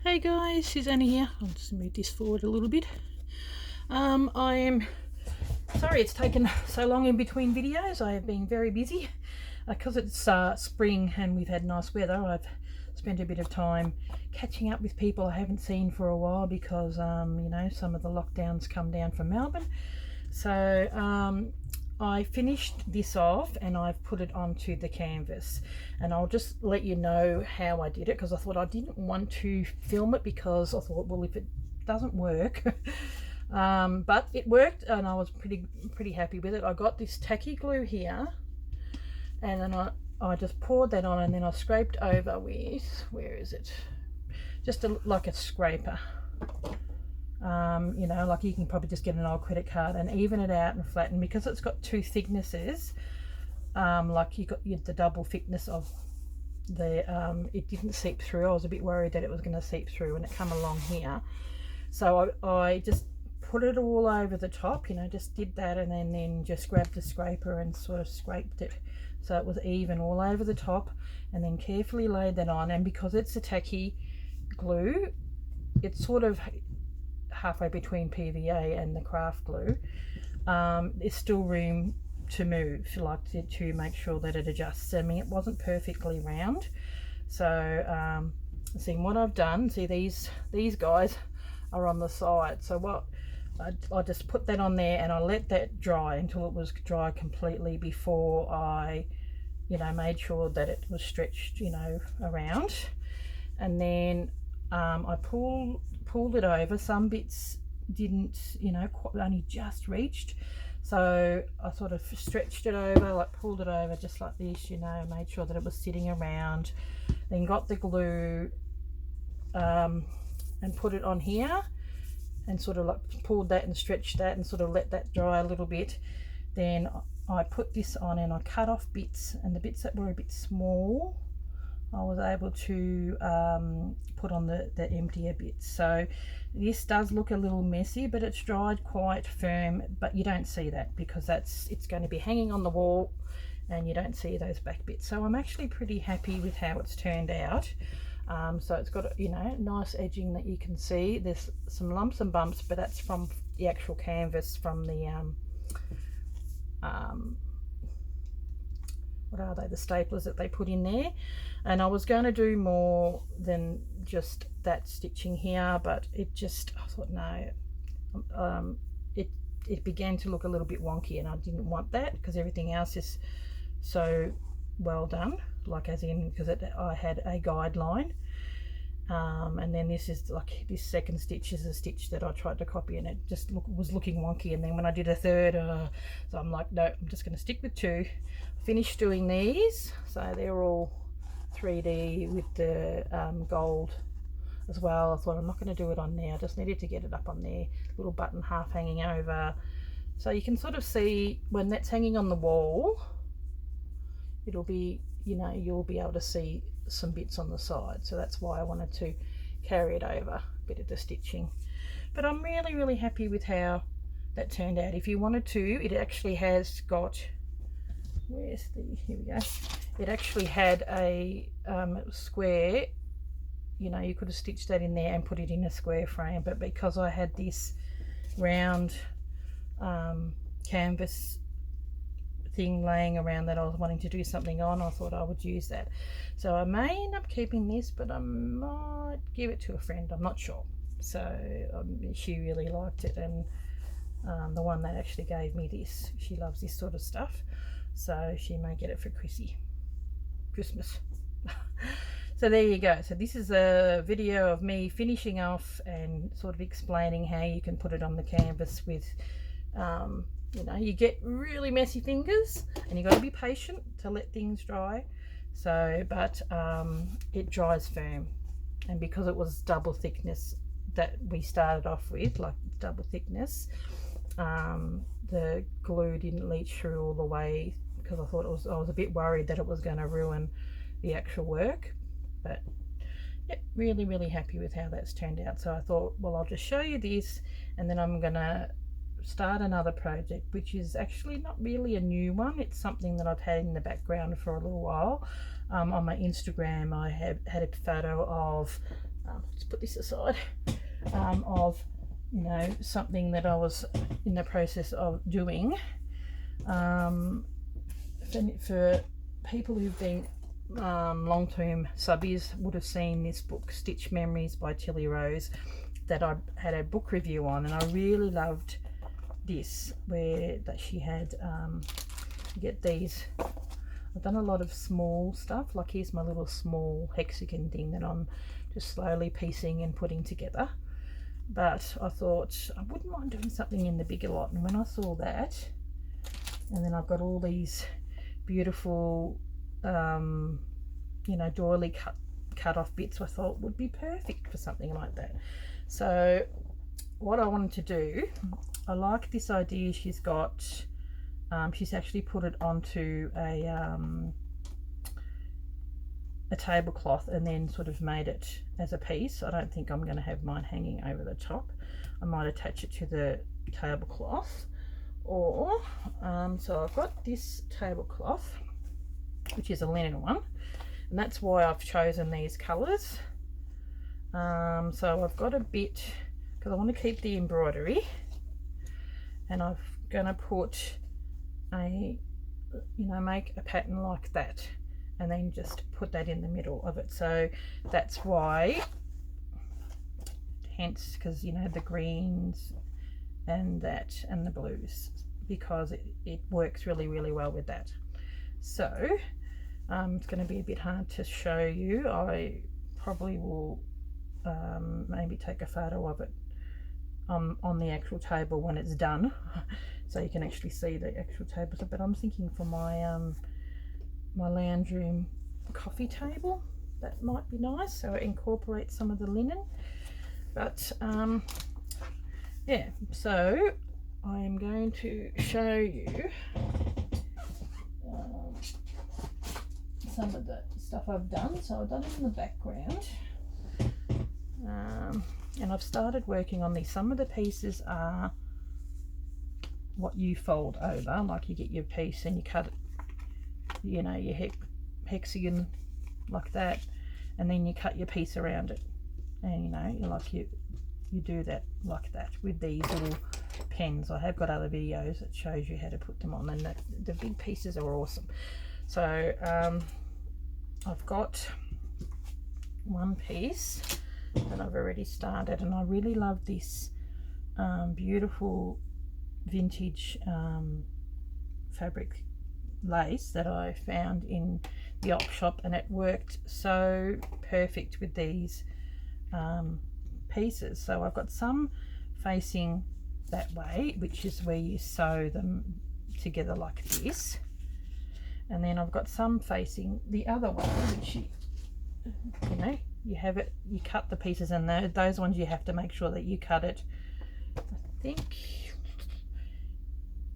Hey guys, Susanna here. I'll just move this forward a little bit. I am sorry it's taken so long in between videos. I have been very busy because it's spring and we've had nice weather. I've spent a bit of time catching up with people I haven't seen for a while because you know, some of the lockdowns come down from Melbourne. So I finished this off and I've put it onto the canvas, and I'll just let you know how I did it, because I thought I didn't want to film it because I thought, well, if it doesn't work but it worked and I was pretty happy with it. I got this tacky glue here, and then I just poured that on, and then I scraped over with, where is it, just like a scraper. You know, like you can probably just get an old credit card and even it out and flatten, because it's got two thicknesses. Like you got the double thickness of the it didn't seep through. I was a bit worried that it was going to seep through when it come along here, so I just put it all over the top, you know, just did that, and then just grabbed the scraper and sort of scraped it so it was even all over the top, and then carefully laid that on. And because it's a tacky glue, it's sort of halfway between PVA and the craft glue. There's still room to move, like to make sure that it adjusts. I mean, it wasn't perfectly round, so see what I've done. See, these guys are on the side, so what I just put that on there and I let that dry until it was dry completely before I, you know, made sure that it was stretched, you know, around. And then I pulled it over. Some bits didn't, you know, only just reached, so I sort of stretched it over, like pulled it over just like this, you know, made sure that it was sitting around, then got the glue and put it on here and sort of like pulled that and stretched that and sort of let that dry a little bit. Then I put this on and I cut off bits, and the bits that were a bit small I was able to put on the emptier bits. So this does look a little messy, but it's dried quite firm, but you don't see that because it's going to be hanging on the wall and you don't see those back bits. So I'm actually pretty happy with how it's turned out. So it's got, you know, nice edging that you can see. There's some lumps and bumps, but that's from the actual canvas, from the what are they, the staplers that they put in there. And I was going to do more than just that stitching here, but it just, I thought no, it began to look a little bit wonky, and I didn't want that because everything else is so well done, like as in, because I had a guideline. And then this is like, this second stitch is a stitch that I tried to copy, and it just was looking wonky. And then when I did a third, so I'm like, no, I'm just going to stick with two. Finished doing these, so they're all 3D with the gold as well. I thought I'm not going to do it on there, I just needed to get it up on there, little button half hanging over, so you can sort of see when that's hanging on the wall, it'll be, you know, you'll be able to see some bits on the side. So that's why I wanted to carry it over, a bit of the stitching. But I'm really happy with how that turned out. If you wanted to, it actually has got, where's the, here we go, it actually had a square, you know, you could have stitched that in there and put it in a square frame, but because I had this round canvas thing laying around that I was wanting to do something on, I thought I would use that. So I may end up keeping this, but I might give it to a friend, I'm not sure. So she really liked it, and the one that actually gave me this, she loves this sort of stuff, so she may get it for Christmas. So there you go. So this is a video of me finishing off and sort of explaining how you can put it on the canvas with you know, you get really messy fingers and you got to be patient to let things dry. So but it dries firm, and because it was double thickness that we started off with, like double thickness, the glue didn't leach through all the way, because I thought I was a bit worried that it was going to ruin the actual work. But yeah, really happy with how that's turned out. So I thought, well, I'll just show you this, and then I'm gonna start another project, which is actually not really a new one. It's something that I've had in the background for a little while. On my Instagram I had a photo of let's put put this aside, of, you know, something that I was in the process of doing. For people who've been long-term subbies would have seen this book, Stitch Memories by Tilly Rose, that I had a book review on, and I really loved this, where that she had you get these. I've done a lot of small stuff, like here's my little small hexagon thing that I'm just slowly piecing and putting together, but I thought I wouldn't mind doing something in the bigger lot. And when I saw that, and then I've got all these beautiful you know, doily cut off bits, I thought would be perfect for something like that. So what I wanted to do, I like this idea she's got. She's actually put it onto a tablecloth and then sort of made it as a piece. I don't think I'm going to have mine hanging over the top. I might attach it to the tablecloth, or so I've got this tablecloth, which is a linen one, and that's why I've chosen these colours. So I've got a bit, because I want to keep the embroidery, and I'm going to put a, you know, make a pattern like that, and then just put that in the middle of it. So that's why, hence, because, you know, the greens and that and the blues, because it works really, really well with that. So it's going to be a bit hard to show you. I probably will maybe take a photo of it on the actual table when it's done, so you can actually see the actual table. But I'm thinking for my my lounge room coffee table, that might be nice, so it incorporates some of the linen. But yeah, so I am going to show you some of the stuff I've done. So I've done it in the background, and I've started working on these. Some of the pieces are what you fold over, like you get your piece and you cut it, you know, your hexagon like that, and then you cut your piece around it, and you know, you do that like that with these little pens. I have got other videos that shows you how to put them on, and the big pieces are awesome. So I've got one piece that I've already started, and I really love this beautiful vintage fabric lace that I found in the op shop, and it worked so perfect with these pieces. So I've got some facing that way, which is where you sew them together like this, and then I've got some facing the other way, which you know, you have it, you cut the pieces, and those ones you have to make sure that you cut it, I think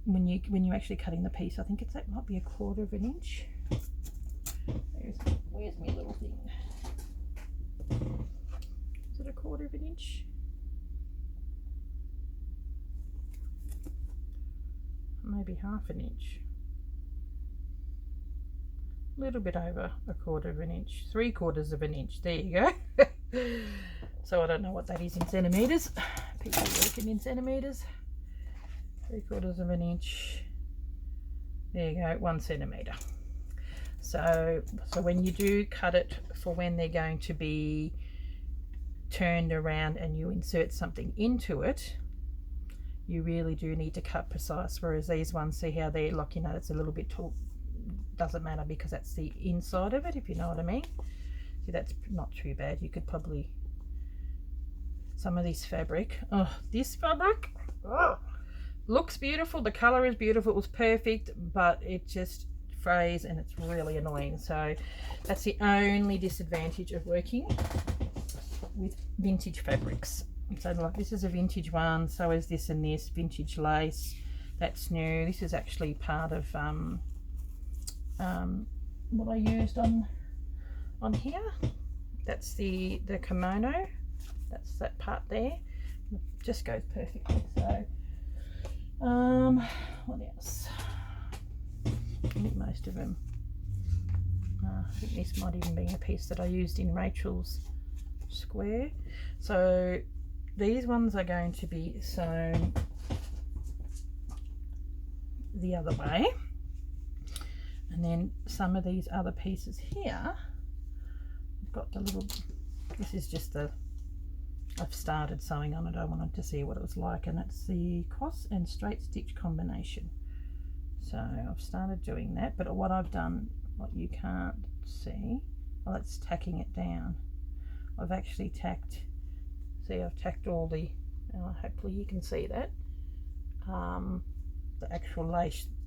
when you're actually cutting the piece, I think that might be 1/4 of an inch. Where's my little thing? Is it 1/4 of an inch? Maybe 1/2 an inch. A little bit over 1/4 of an inch. 3/4 of an inch. There you go. So I don't know what that is in centimeters. People working in centimeters. 3/4 of an inch. There you go, 1 centimeter. So when you do cut it for when they're going to be turned around and you insert something into it, you really do need to cut precise. Whereas these ones, see how they're like, you know, it's a little bit tall. Doesn't matter, because that's the inside of it, if you know what I mean. See, that's not too bad. You could probably, some of this fabric, oh, this fabric, oh, looks beautiful, the color is beautiful, it was perfect, but it just frays and it's really annoying. So that's the only disadvantage of working with vintage fabrics. So like, this is a vintage one, so is this and this vintage lace. That's new. This is actually part of what I used on here. That's the kimono. That's that part there. It just goes perfectly. So what else? I think most of them. I think this might even be a piece that I used in Rachel's square. So these ones are going to be sewn the other way, and then some of these other pieces here, I've got the little, this is just the, I've started sewing on it. I wanted to see what it was like, and it's the cross and straight stitch combination. So I've started doing that, but what I've done, what you can't see, well, it's tacking it down. I've actually tacked, see, I've tacked all the, hopefully you can see that, the actual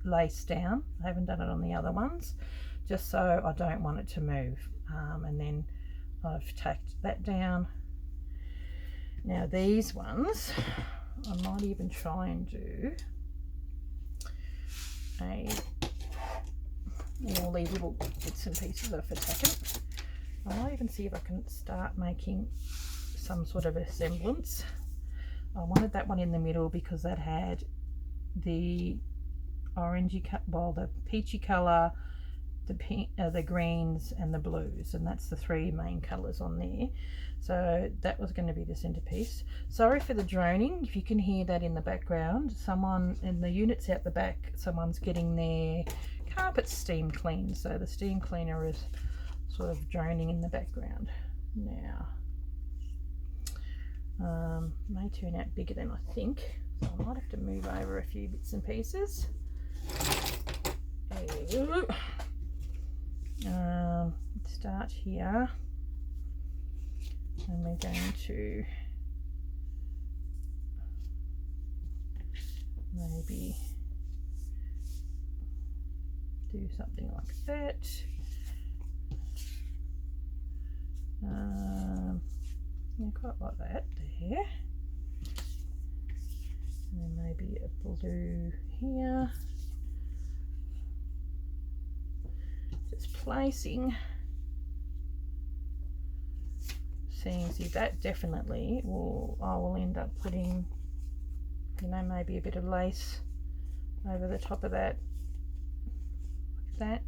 lace down. I haven't done it on the other ones, just so I don't want it to move. And then I've tacked that down. Now these ones, I might even try and do all these little bits and pieces are for tacking. I might even see if I can start making some sort of a semblance. I wanted that one in the middle because that had the orangey, well, the peachy colour, the pink, the greens and the blues, and that's the three main colours on there. So that was going to be the centerpiece. Sorry for the droning, if you can hear that in the background. Someone in the units out the back, someone's getting their carpets steam cleaned, so the steam cleaner is sort of droning in the background. Now may turn out bigger than I think, so I might have to move over a few bits and pieces. There we go. Start here, and we're going to maybe do something like that. Yeah, quite like that there. And then maybe a blue here. Just placing. See, that definitely will, I will end up putting, you know, maybe a bit of lace over the top of that, like that,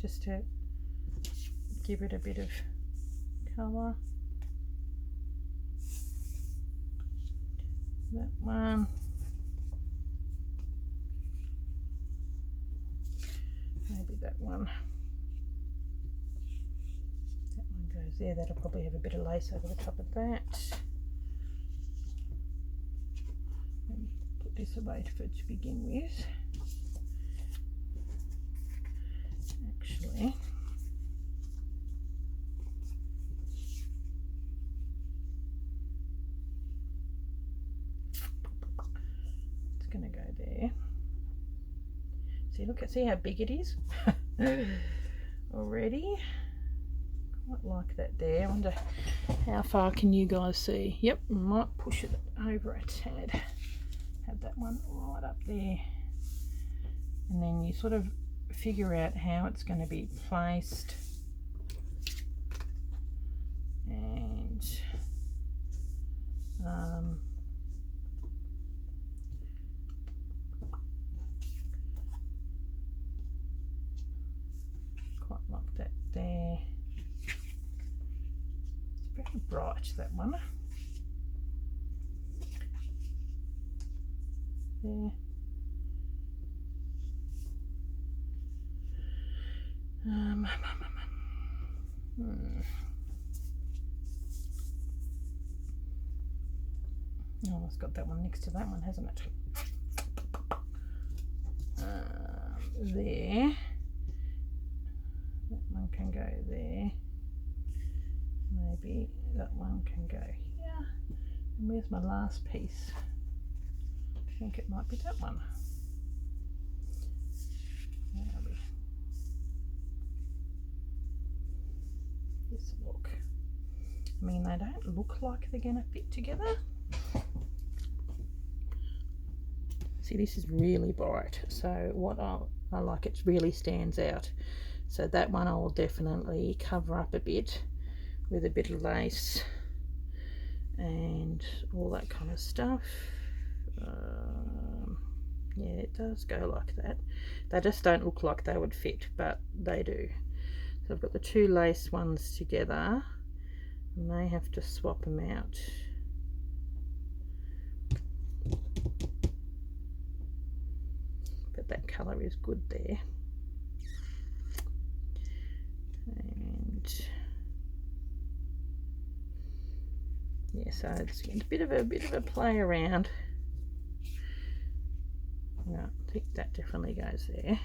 just to give it a bit of colour. That one. Maybe that one. That one goes there. That'll probably have a bit of lace over the top of that. And put this away for it to begin with. Actually, it's going to go there. See, look, see how big it is already. Quite like that there. I wonder how far can you guys see. Yep, might push it over a tad. Have that one right up there, and then you sort of figure out how it's going to be placed, and quite like that there. It's very bright, that one. There. Oh, it's got that one next to that one, hasn't it? There. That one can go there. Maybe that one can go here. And where's my last piece? I think it might be that one. This look. I mean, they don't look like they're going to fit together. See, this is really bright, so what I like, it really stands out. So that one I will definitely cover up a bit with a bit of lace and all that kind of stuff. Yeah, it does go like that. They just don't look like they would fit, but they do. So I've got the two lace ones together, I may have to swap them out. But that colour is good there. And yeah, so it's a bit of a play around. Yeah, I think that definitely goes there.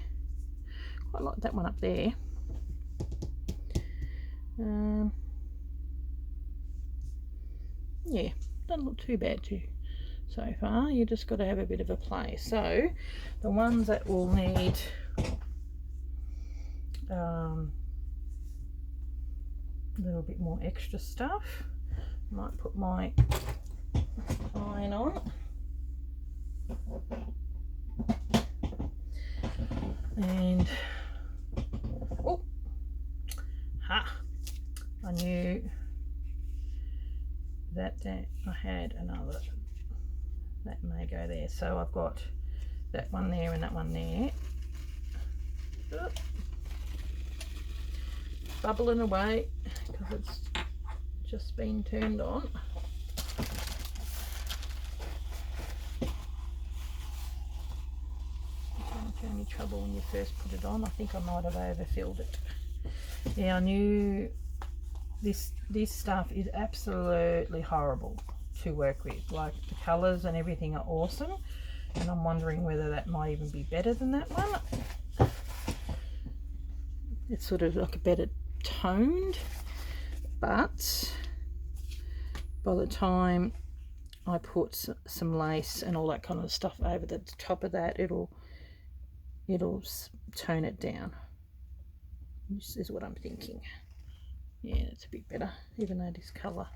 Quite like that one up there. Yeah, doesn't look too bad so far. You just got to have a bit of a play. So the ones that will need a little bit more extra stuff, I might put my iron on. And oh, ha! I knew that I had another that may go there. So I've got that one there and that one there. Oop. Bubbling away because it's just been turned on. It's only trouble when you first put it on. I think I might have overfilled it. Yeah, I knew this stuff is absolutely horrible to work with. Like, the colours and everything are awesome, and I'm wondering whether that might even be better than that one. It's sort of like a better toned, but by the time I put some lace and all that kind of stuff over the top of that, it'll tone it down. This is what I'm thinking. Yeah, it's a bit better, even though this colour.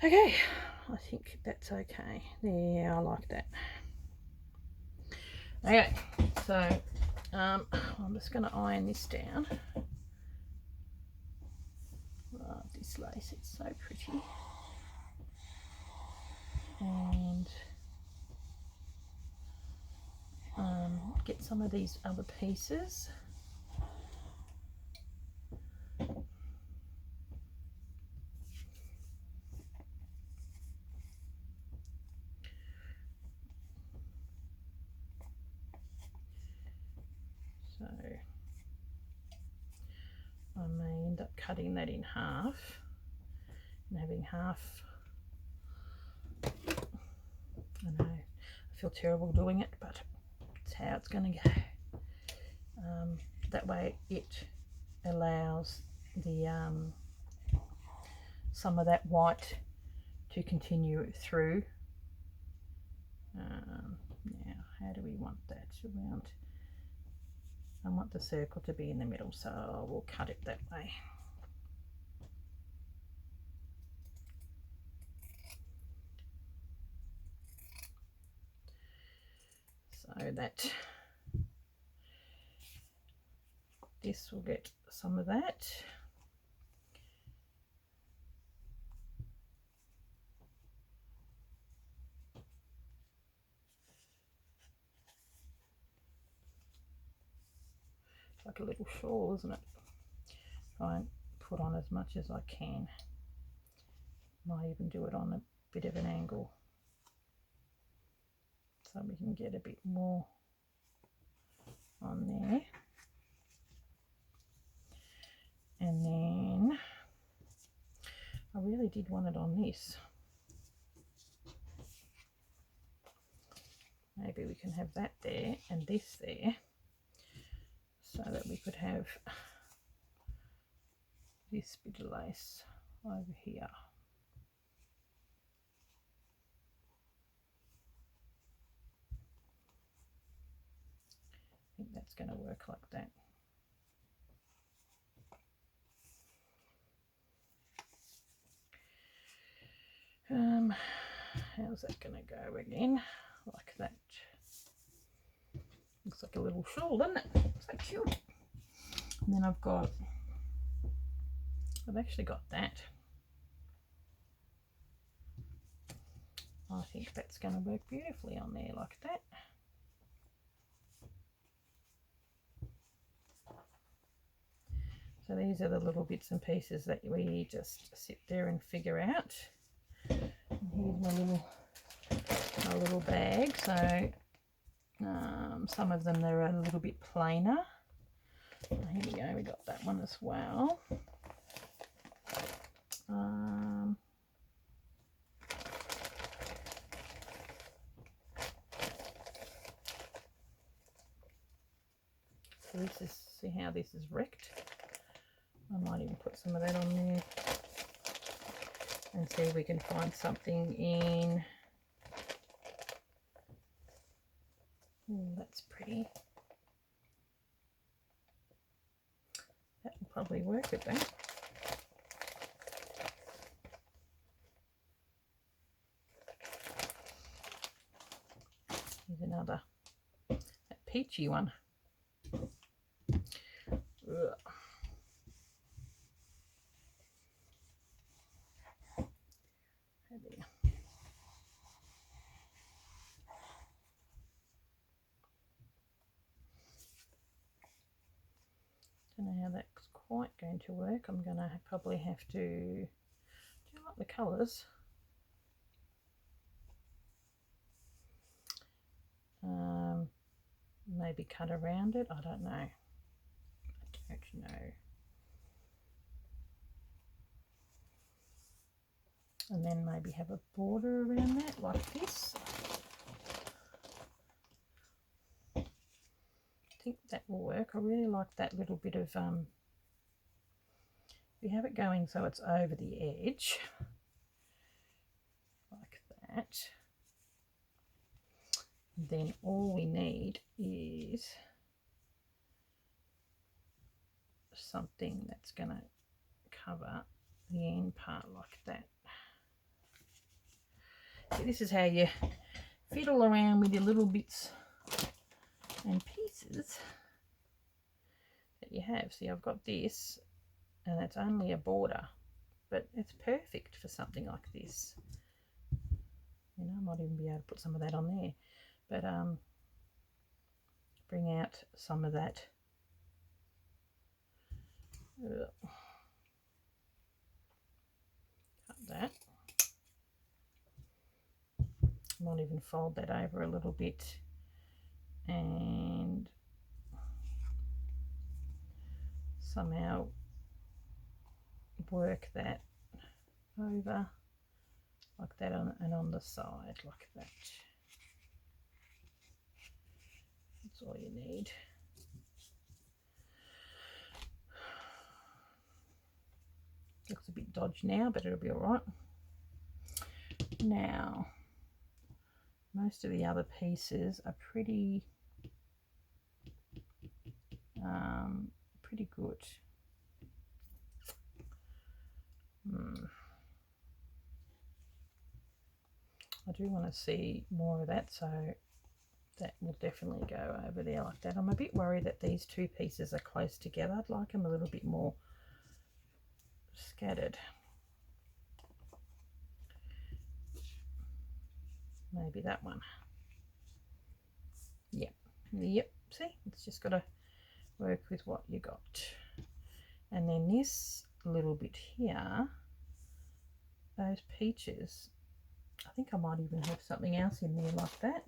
Okay, I think that's okay. Yeah, I like that. Okay, so I'm just going to iron this down. Oh, this lace, it's so pretty. And get some of these other pieces. So I may end up cutting that in half and having half. I know, I feel terrible doing it, but it's how it's going to go. That way it allows the some of that white to continue through. Now, how do we want that? I want the circle to be in the middle, so we'll cut it that way. So that this will get some of that. It's like a little shawl, isn't it? Try and put on as much as I can. Might even do it on a bit of an angle so we can get a bit more on there. And then I really did want it on this. Maybe we can have that there and this there, so that we could have this bit of lace over here. I think that's going to work like that. How's that going to go again? Like that. Looks like a little shawl, doesn't it? So cute. And then I've actually got that. I think that's going to work beautifully on there like that. So these are the little bits and pieces that we just sit there and figure out. And here's my little bag. So some of them they're a little bit plainer. Here we go, we got that one as well. So this is, see how this is wrecked. I might even put some of that on there and see if we can find something in. Oh, that's pretty. That will probably work with that. Here's another, that peachy one. Ugh. Don't know how that's quite going to work. I'm going to probably have to, do you like the colours? Maybe cut around it. I don't know. I don't know. And then maybe have a border around that like this. I think that will work. I really like that little bit of we have it going so it's over the edge like that. Then all we need is something that's going to cover the end part like that. So this is how you fiddle around with your little bits and pieces that you have. See, I've got this and it's only a border, but it's perfect for something like this. You know, I might even be able to put some of that on there. But bring out some of that. Cut that. Might even fold that over a little bit and somehow work that over like that and on the side like that. That's all you need. Looks a bit dodgy now, but it'll be all right. Now, most of the other pieces are pretty good. I do want to see more of that, so that will definitely go over there like that. I'm a bit worried that these two pieces are close together. I'd like them a little bit more scattered. Maybe that one. Yep. See, it's just got to work with what you got. And then this little bit here, those peaches, I think I might even have something else in there like that,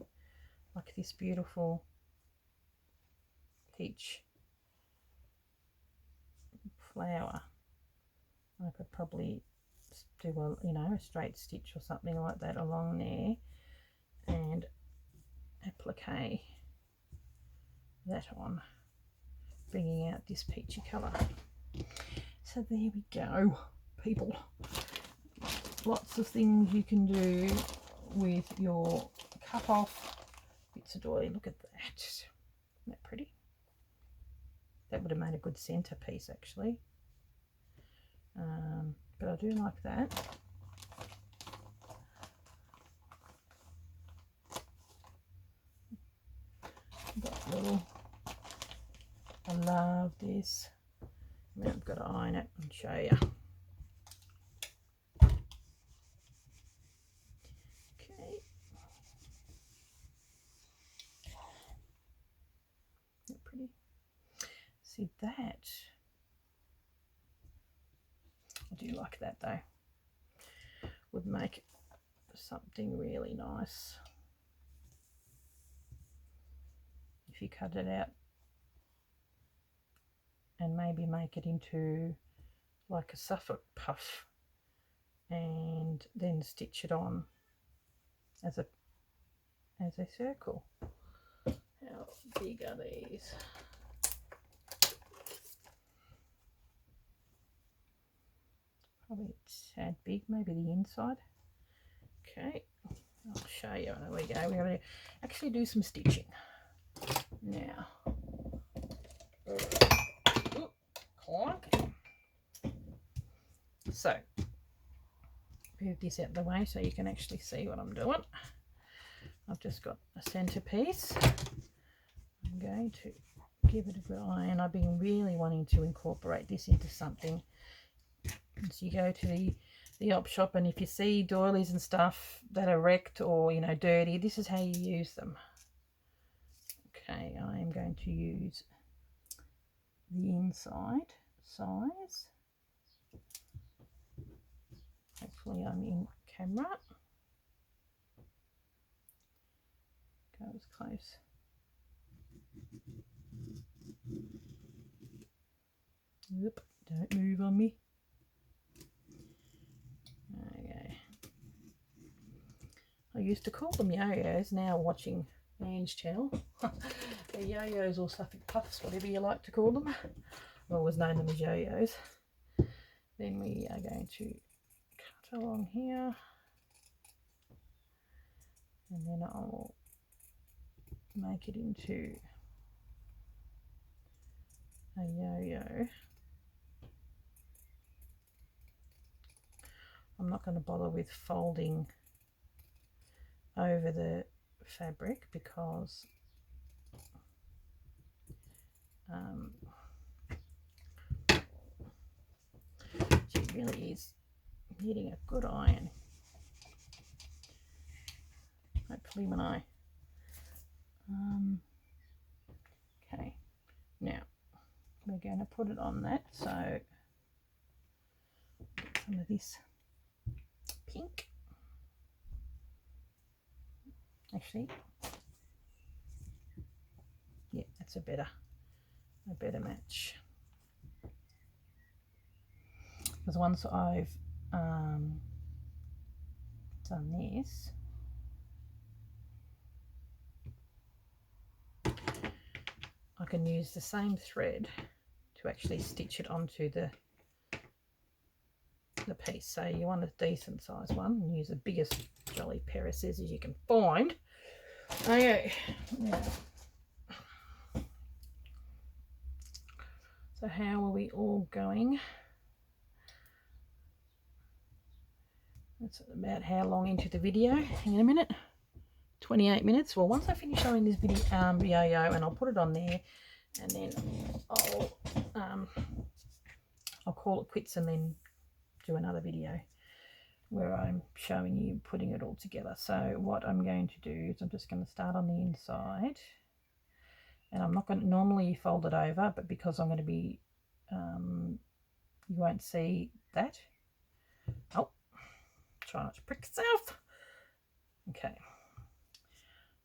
like this beautiful peach flower. I could probably do a, you know, a straight stitch or something like that along there and applique that on, bringing out this peachy colour. So there we go, people. Lots of things you can do with your cut off bits of doily. Look at that. Isn't that pretty? That would have made a good centerpiece actually. But I do like that. Got little, I love this. Now I've got to iron it and show you. Okay. Isn't that pretty? See that? do like that though. Would make something really nice if you cut it out and maybe make it into like a Suffolk puff and then stitch it on as a circle. How big are these? Probably a tad big, maybe the inside. Okay, I'll show you. There we go. We're going to actually do some stitching now. Clunk. So, move this out of the way so you can actually see what I'm doing. I've just got a centerpiece. I'm going to give it a good iron. I've been really wanting to incorporate this into something. So you go to the op shop, and if you see doilies and stuff that are wrecked or, you know, dirty, this is how you use them. Okay, I am going to use the inside size. Hopefully I'm in camera. Go as close. Yep, don't move on me. Okay. I used to call them yo-yos, now watching Anne's channel. They're yo-yos or Suffolk puffs, whatever you like to call them. I've always known them as yo-yos. Then we are going to cut along here. And then I'll make it into a yo-yo. I'm not going to bother with folding over the fabric because she really is needing a good iron. Hopefully when I okay, now we're going to put it on that, so get some of this pink. Actually, yeah, that's a better match. Because once I've done this, I can use the same thread to actually stitch it onto the piece. So you want a decent size one and use the biggest jolly pair of scissors you can find. Okay, now, so how are we all going? That's about how long into the video. Hang on a minute. 28 minutes. Well, once I finish showing this video, yo-yo, and I'll put it on there, and then I'll call it quits and then do another video where I'm showing you putting it all together. So what I'm going to do is I'm just going to start on the inside, and I'm not going to normally fold it over, but because I'm going to be you won't see that. Oh, try not to prick itself. Okay,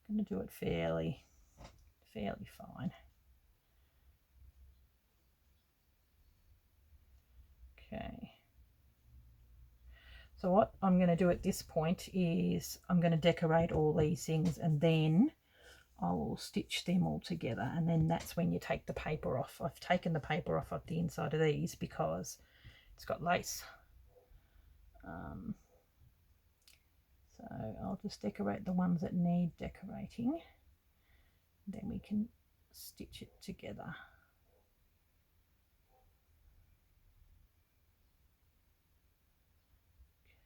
I'm going to do it fairly fine. Okay, so what I'm going to do at this point is I'm going to decorate all these things, and then I will stitch them all together, and then that's when you take the paper off. I've taken the paper off the inside of these because it's got lace. So I'll just decorate the ones that need decorating, then we can stitch it together.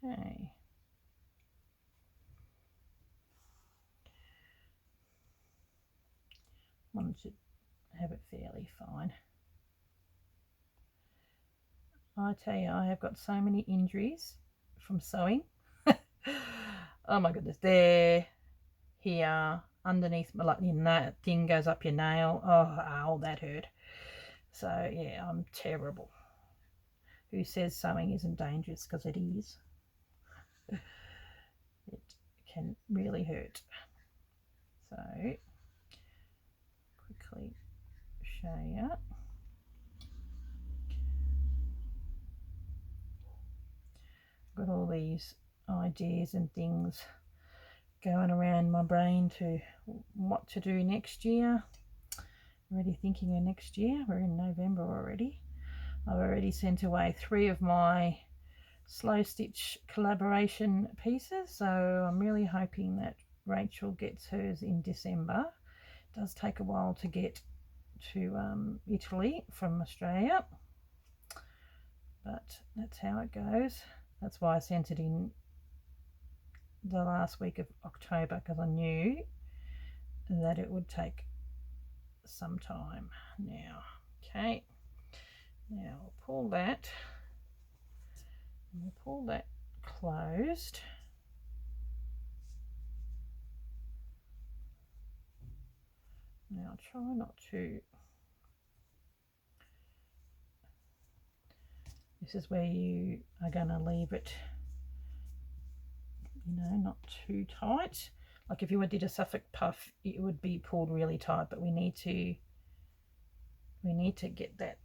Okay. One should have it fairly fine. I tell you, I have got so many injuries from sewing. Oh my goodness, there, here, underneath, like your thing goes up your nail. Oh, ow, that hurt. So yeah, I'm terrible. who says sewing isn't dangerous, because it is. It can really hurt. So quickly show you. Got all these ideas and things going around my brain to what to do next year. Already thinking of next year. We're in November already. I've already sent away 3 of my slow stitch collaboration pieces, so I'm really hoping that Rachel gets hers in December. It does take a while to get to Italy from Australia, but that's how it goes. That's why I sent it in the last week of October, because I knew that it would take some time now. Okay, now I'll pull that, and we'll pull that closed. Now I'll try not to. This is where you are going to leave it, you know, not too tight. Like if you did a Suffolk puff, it would be pulled really tight, but we need to get that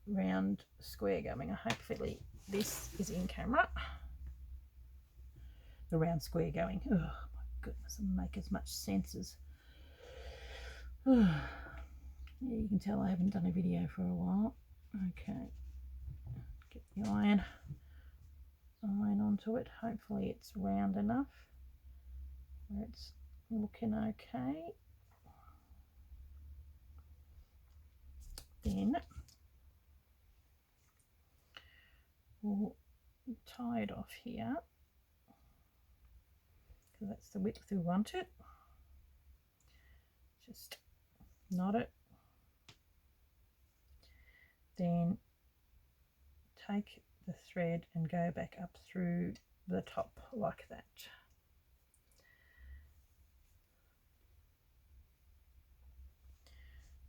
round square going. Hopefully this is in camera. The round square going. Oh my goodness, it'll make as much sense as. Yeah, you can tell I haven't done a video for a while. Okay, get the iron onto it. Hopefully it's round enough where it's looking okay. Then we'll tie it off here, because that's the width we want it. Just knot it, then take the thread and go back up through the top like that.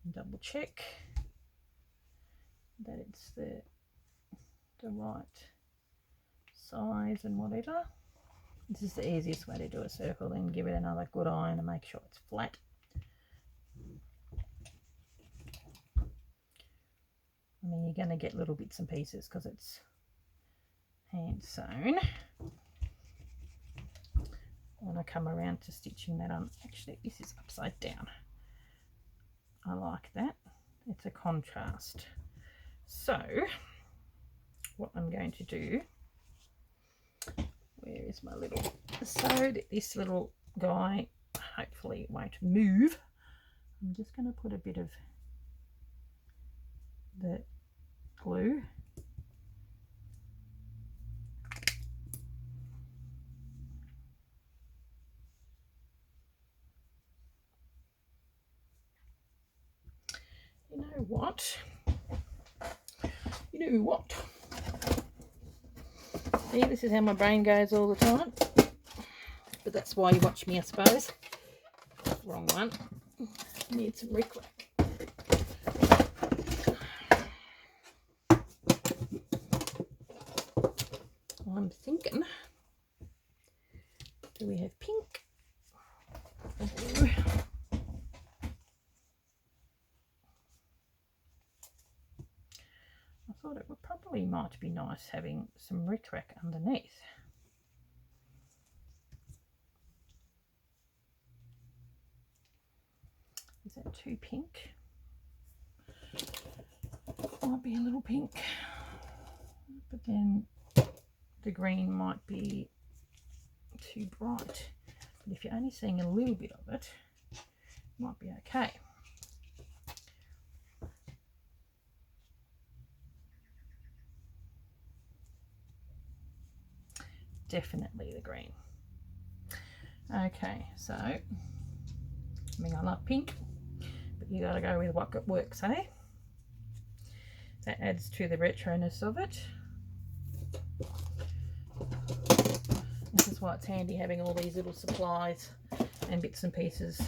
And double check that it's the right size and whatever. This is the easiest way to do a circle. Then give it another good iron and make sure it's flat. I mean, you're going to get little bits and pieces because it's hand sewn. When I come around to stitching that on, actually this is upside down. I like that. It's a contrast. So what I'm going to do, where is my little, so that this little guy hopefully won't move, I'm just going to put a bit of the glue you know what, see, this is how my brain goes all the time, but that's why you watch me, I suppose. Wrong one. Need some rickrack. I'm thinking, do we have pink? Ooh. I thought it would probably might be nice having some rickrack underneath. Is that too pink? Might be a little pink, but then the green might be too bright. But if you're only seeing a little bit of it, it might be okay. Definitely the green. Okay, so I mean, I love pink, but you got to go with what works, eh? That adds to the retroness of it. This is why it's handy having all these little supplies and bits and pieces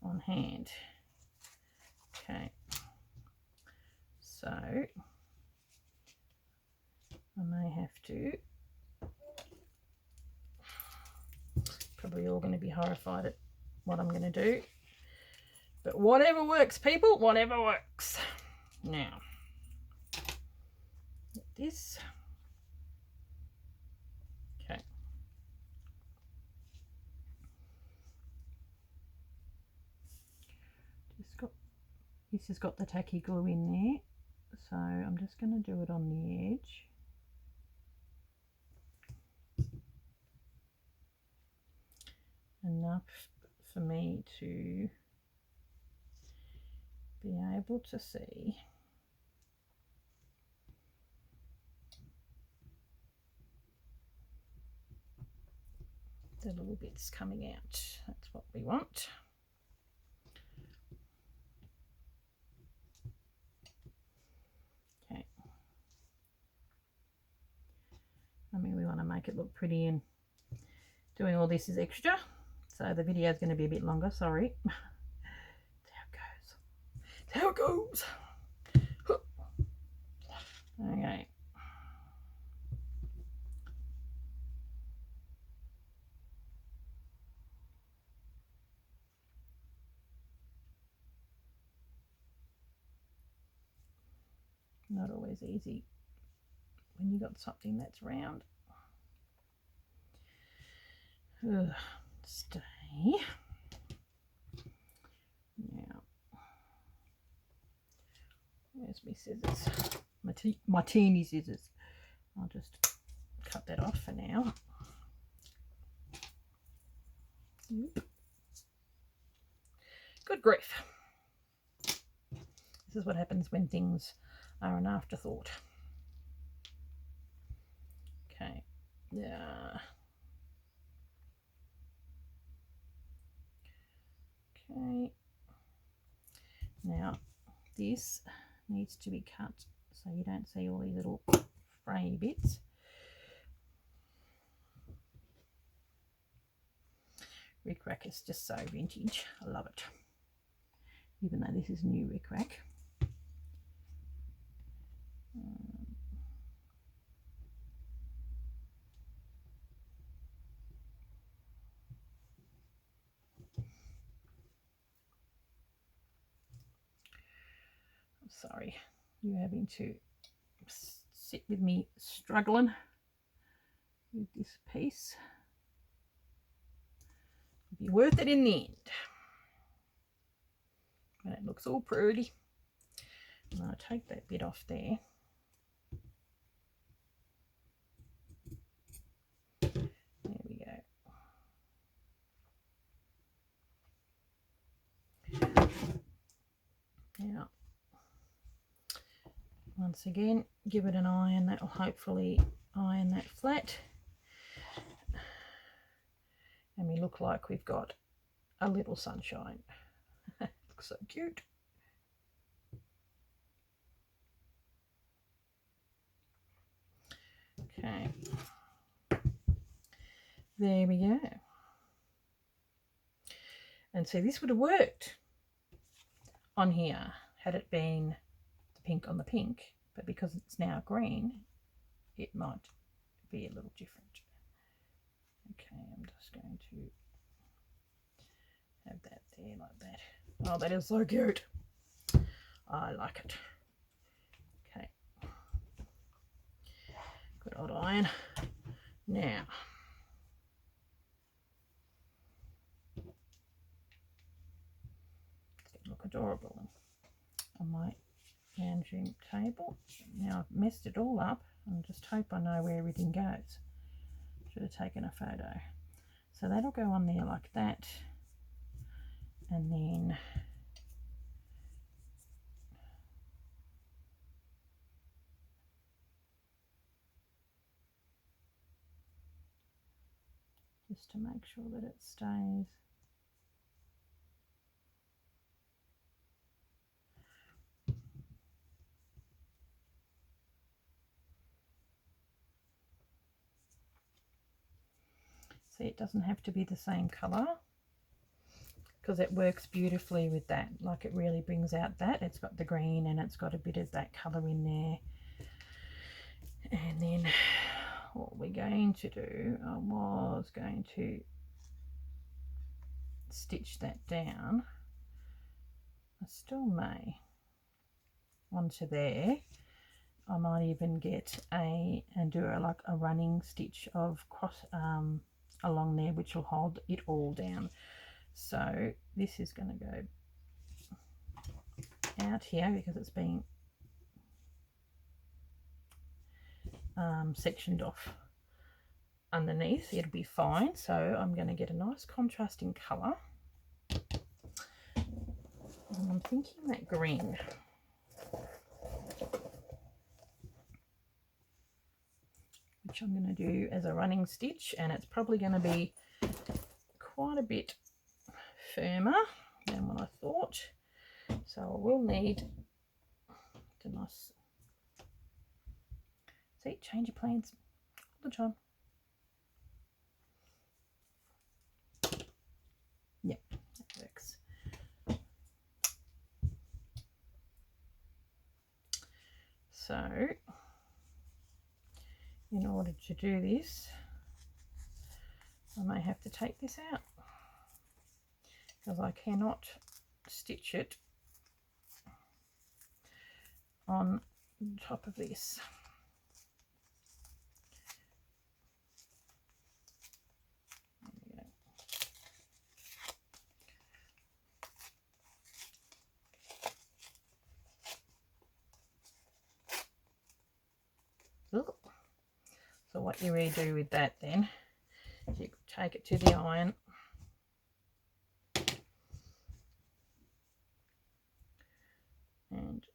on hand. Okay, so I may have to. Probably all going to be horrified at what I'm going to do. But whatever works, people, whatever works. Now, get this. Okay. This has got the tacky glue in there, so I'm just going to do it on the edge. Enough for me to be able to see the little bits coming out. That's what we want. Okay. I mean, we want to make it look pretty, and doing all this is extra, so the video is going to be a bit longer, sorry. That's how it goes. Okay. Not always easy when you got something that's round. Ugh, stay. Now, where's my scissors? My teeny scissors. I'll just cut that off for now. Good grief. This is what happens when things are an afterthought. Okay. Yeah. Okay. Now this needs to be cut so you don't see all these little fray bits. Rick Rack is just so vintage. I love it. Even though this is new Rick Rack. Sorry, you having to sit with me struggling with this piece. It'll be worth it in the end. And it looks all pretty. And I'll take that bit off there. There we go. Now, once again, give it an iron. That will hopefully iron that flat. And we look like we've got a little sunshine. Looks so cute. Okay. There we go. And see, this would have worked on here had it been the pink on the pink, but because it's now green, it might be a little different. Okay, I'm just going to have that there like that. Oh, that is so cute. I like it. Okay. Good old iron. Now, it's going to look adorable on my lounging table. Now I've messed it all up and just hope I know where everything goes. Should have taken a photo. So that'll go on there like that. And then just to make sure that it stays. See, it doesn't have to be the same colour because it works beautifully with that. Like, it really brings out that. It's got the green and it's got a bit of that colour in there. And then what we're going to do, I was going to stitch that down. I still may onto there. I might even get and do like a running stitch of cross along there, which will hold it all down. So this is going to go out here because it's being sectioned off underneath. It'll be fine. So I'm going to get a nice contrasting colour, and I'm thinking that green, which I'm going to do as a running stitch, and it's probably going to be quite a bit firmer than what I thought. So I will need a nice, see, change your plans all the time. Yep, that works. So in order to do this, I may have to take this out because I cannot stitch it on top of this. There we go. So what you really do with that then is you take it to the iron, and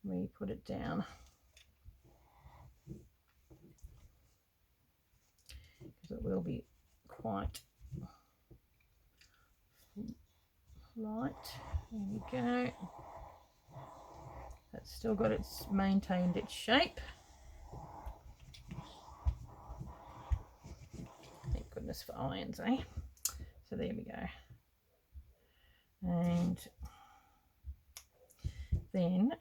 we put it down, because it will be quite light. There we go. It's still got its maintained its shape. Thank goodness for irons, eh? So there we go. And then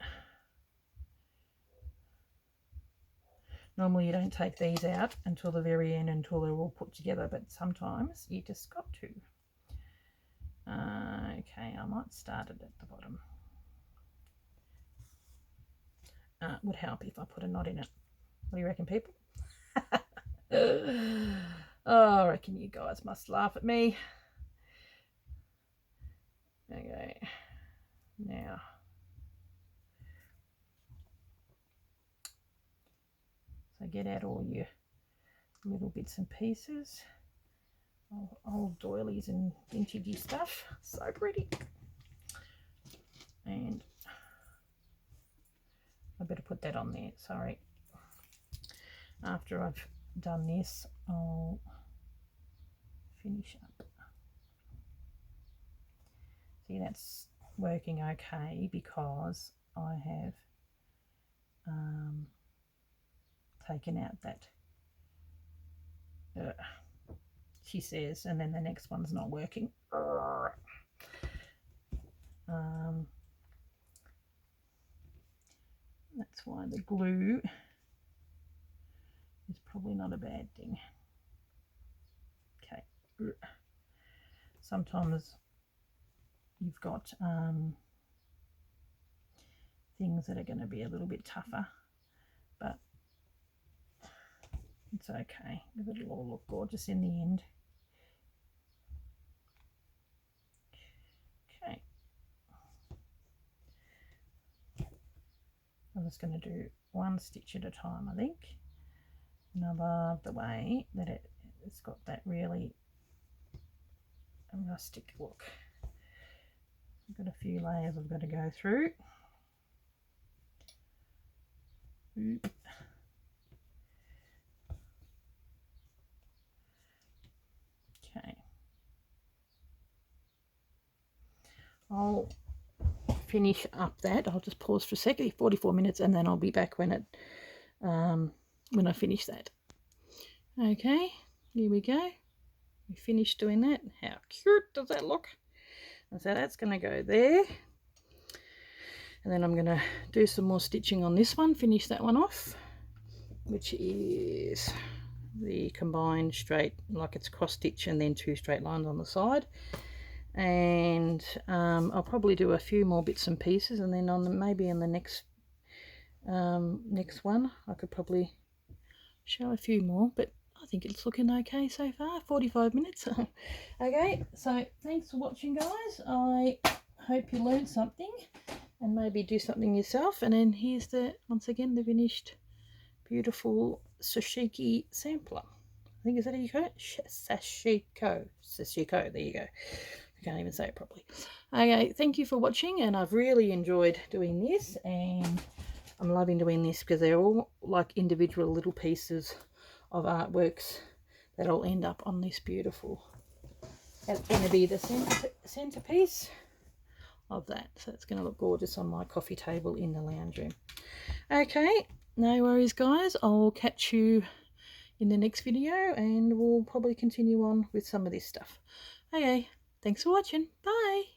normally you don't take these out until the very end, until they're all put together, but sometimes you just got to. Okay, I might start it at the bottom. It would help if I put a knot in it. What do you reckon, people? Oh, I reckon you guys must laugh at me. Okay, now so get out all your little bits and pieces, old doilies and vintagey stuff. So pretty. And I better put that on there, sorry. After I've done this, I'll finish up. See, that's working okay because I have taken out that she says, and then the next one's not working. That's why the glue is probably not a bad thing. Okay, sometimes you've got things that are going to be a little bit tougher, but it's okay. It'll all look gorgeous in the end. Okay, I'm just going to do one stitch at a time, I think. And I love the way that it's got that really rustic look. I've got a few layers I've got to go through. Oop. Okay, I'll finish up that. I'll just pause for a second, 44 minutes, and then I'll be back when I finish that. Okay, here we go. We finished doing that. How cute does that look? And so that's going to go there. And then I'm going to do some more stitching on this one, finish that one off, which is the combined straight, like it's cross stitch and then 2 straight lines on the side. And I'll probably do a few more bits and pieces, and then on maybe in the next one I could probably show a few more, but I think it's looking okay so far. 45 minutes. Okay, so thanks for watching, guys. I hope you learned something and maybe do something yourself. And then here's once again the finished beautiful Sashiko Sampler. I think, is that how you call it? Sashiko, there you go. I can't even say it properly. Okay, thank you for watching, and I've really enjoyed doing this, and I'm loving doing this because they're all like individual little pieces of artworks that all end up on this beautiful, that's going to be the centerpiece of that, so it's going to look gorgeous on my coffee table in the lounge room. Okay, no worries, guys. I'll catch you in the next video, and we'll probably continue on with some of this stuff. Okay, thanks for watching. Bye.